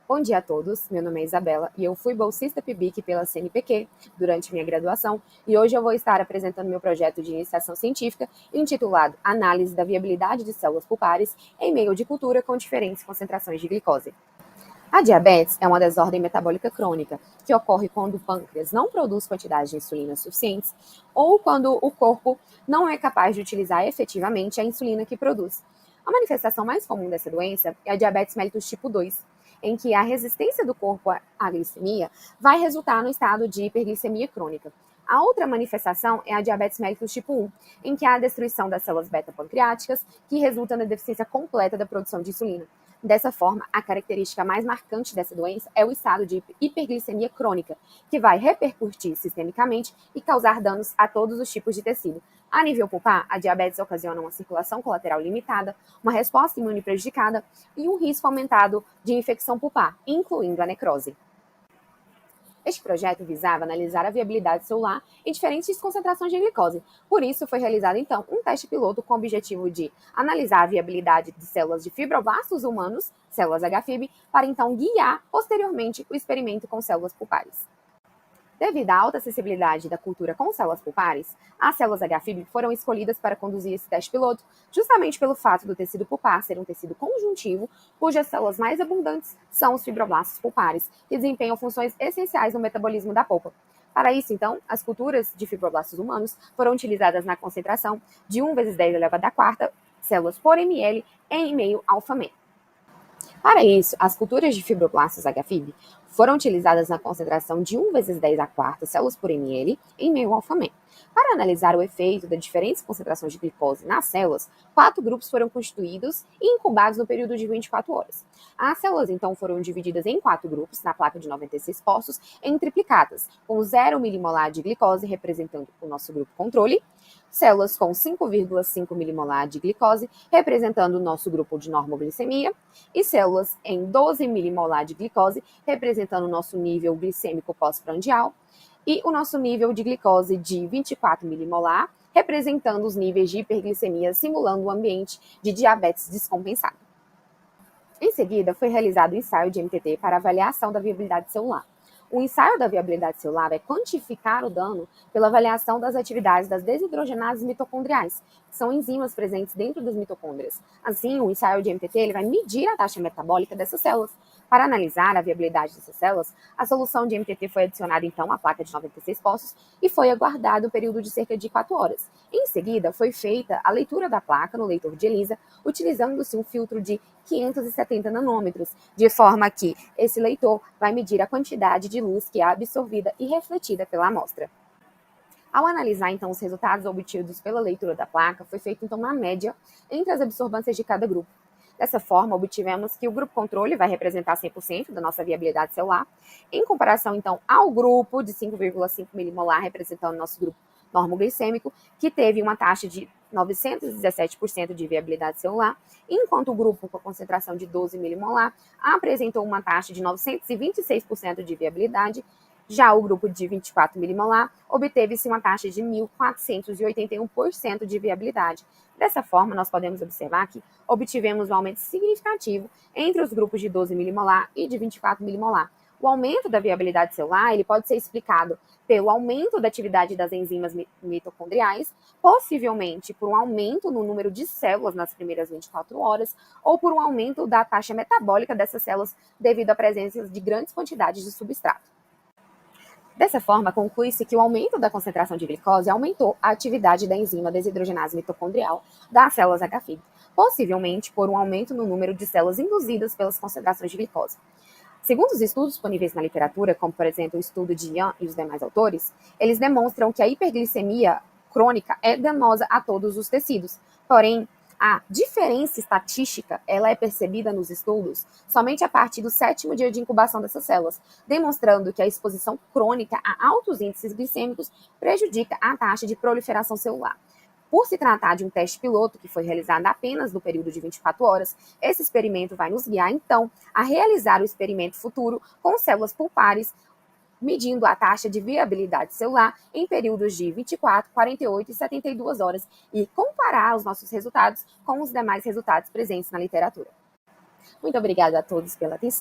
Bom dia a todos, meu nome é Isabela e eu fui bolsista PIBIC pela CNPq durante minha graduação e hoje eu vou estar apresentando meu projeto de iniciação científica intitulado Análise da viabilidade de células pulpares em meio de cultura com diferentes concentrações de glicose. A diabetes é uma desordem metabólica crônica que ocorre quando o pâncreas não produz quantidades de insulina suficientes ou quando o corpo não é capaz de utilizar efetivamente a insulina que produz. A manifestação mais comum dessa doença é a diabetes mellitus tipo 2, em que a resistência do corpo à glicemia vai resultar no estado de hiperglicemia crônica. A outra manifestação é a diabetes mellitus tipo 1, em que há a destruição das células beta-pancreáticas, que resulta na deficiência completa da produção de insulina. Dessa forma, a característica mais marcante dessa doença é o estado de hiperglicemia crônica, que vai repercutir sistemicamente e causar danos a todos os tipos de tecido. A nível pulpar, a diabetes ocasiona uma circulação colateral limitada, uma resposta imune prejudicada e um risco aumentado de infecção pulpar, incluindo a necrose. Este projeto visava analisar a viabilidade celular em diferentes concentrações de glicose. Por isso, foi realizado, então, um teste piloto com o objetivo de analisar a viabilidade de células de fibroblastos humanos, células HFIB, para então guiar, posteriormente, o experimento com células pulpares. Devido à alta acessibilidade da cultura com células pulpares, as células HFIB foram escolhidas para conduzir esse teste piloto, justamente pelo fato do tecido pulpar ser um tecido conjuntivo, cujas células mais abundantes são os fibroblastos pulpares, que desempenham funções essenciais no metabolismo da polpa. Para isso, então, as culturas de fibroblastos humanos foram utilizadas na concentração de 1 × 10⁴ células por ml em meio alfa-Men. Para isso, as culturas de fibroblastos HFIB foram utilizadas na concentração de 1 × 10⁴ células por ml em meio alfa-Men. Para analisar o efeito das diferentes concentrações de glicose nas células, 4 grupos foram constituídos e incubados no período de 24 horas. As células, então, foram divididas em 4 grupos, na placa de 96 postos, em triplicatas, com 0 milimolar de glicose, representando o nosso grupo controle, células com 5,5 milimolar de glicose, representando o nosso grupo de normoglicemia, e células em 12 milimolar de glicose, representando o nosso nível glicêmico pós-prandial, e o nosso nível de glicose de 24 milimolar, representando os níveis de hiperglicemia, simulando o ambiente de diabetes descompensado. Em seguida, foi realizado o ensaio de MTT para avaliação da viabilidade celular. O ensaio da viabilidade celular vai quantificar o dano pela avaliação das atividades das desidrogenases mitocondriais, que são enzimas presentes dentro das mitocôndrias. Assim, o ensaio de MTT ele vai medir a taxa metabólica dessas células. Para analisar a viabilidade dessas células, a solução de MTT foi adicionada então à placa de 96 postos e foi aguardado um período de cerca de 4 horas. Em seguida, foi feita a leitura da placa no leitor de ELISA, utilizando-se um filtro de 570 nanômetros, de forma que esse leitor vai medir a quantidade de luz que é absorvida e refletida pela amostra. Ao analisar, então, os resultados obtidos pela leitura da placa, foi feita, então, uma média entre as absorvâncias de cada grupo. Dessa forma, obtivemos que o grupo controle vai representar 100% da nossa viabilidade celular, em comparação, então, ao grupo de 5,5 milimolar, representando o nosso grupo normoglicêmico, que teve uma taxa de 917% de viabilidade celular, enquanto o grupo com a concentração de 12 milimolar apresentou uma taxa de 926% de viabilidade. Já o grupo de 24 milimolar obteve-se uma taxa de 1.481% de viabilidade. Dessa forma, nós podemos observar que obtivemos um aumento significativo entre os grupos de 12 milimolar e de 24 milimolar. O aumento da viabilidade celular ele pode ser explicado pelo aumento da atividade das enzimas mitocondriais, possivelmente por um aumento no número de células nas primeiras 24 horas, ou por um aumento da taxa metabólica dessas células devido à presença de grandes quantidades de substrato. Dessa forma, conclui-se que o aumento da concentração de glicose aumentou a atividade da enzima desidrogenase mitocondrial das células HFIB, possivelmente por um aumento no número de células induzidas pelas concentrações de glicose. Segundo os estudos disponíveis na literatura, como por exemplo o estudo de Yan e os demais autores, eles demonstram que a hiperglicemia crônica é danosa a todos os tecidos. Porém, a diferença estatística ela é percebida nos estudos somente a partir do 7º dia de incubação dessas células, demonstrando que a exposição crônica a altos índices glicêmicos prejudica a taxa de proliferação celular. Por se tratar de um teste piloto que foi realizado apenas no período de 24 horas, esse experimento vai nos guiar, então, a realizar o experimento futuro com células pulpares, medindo a taxa de viabilidade celular em períodos de 24, 48 e 72 horas e comparar os nossos resultados com os demais resultados presentes na literatura. Muito obrigada a todos pela atenção.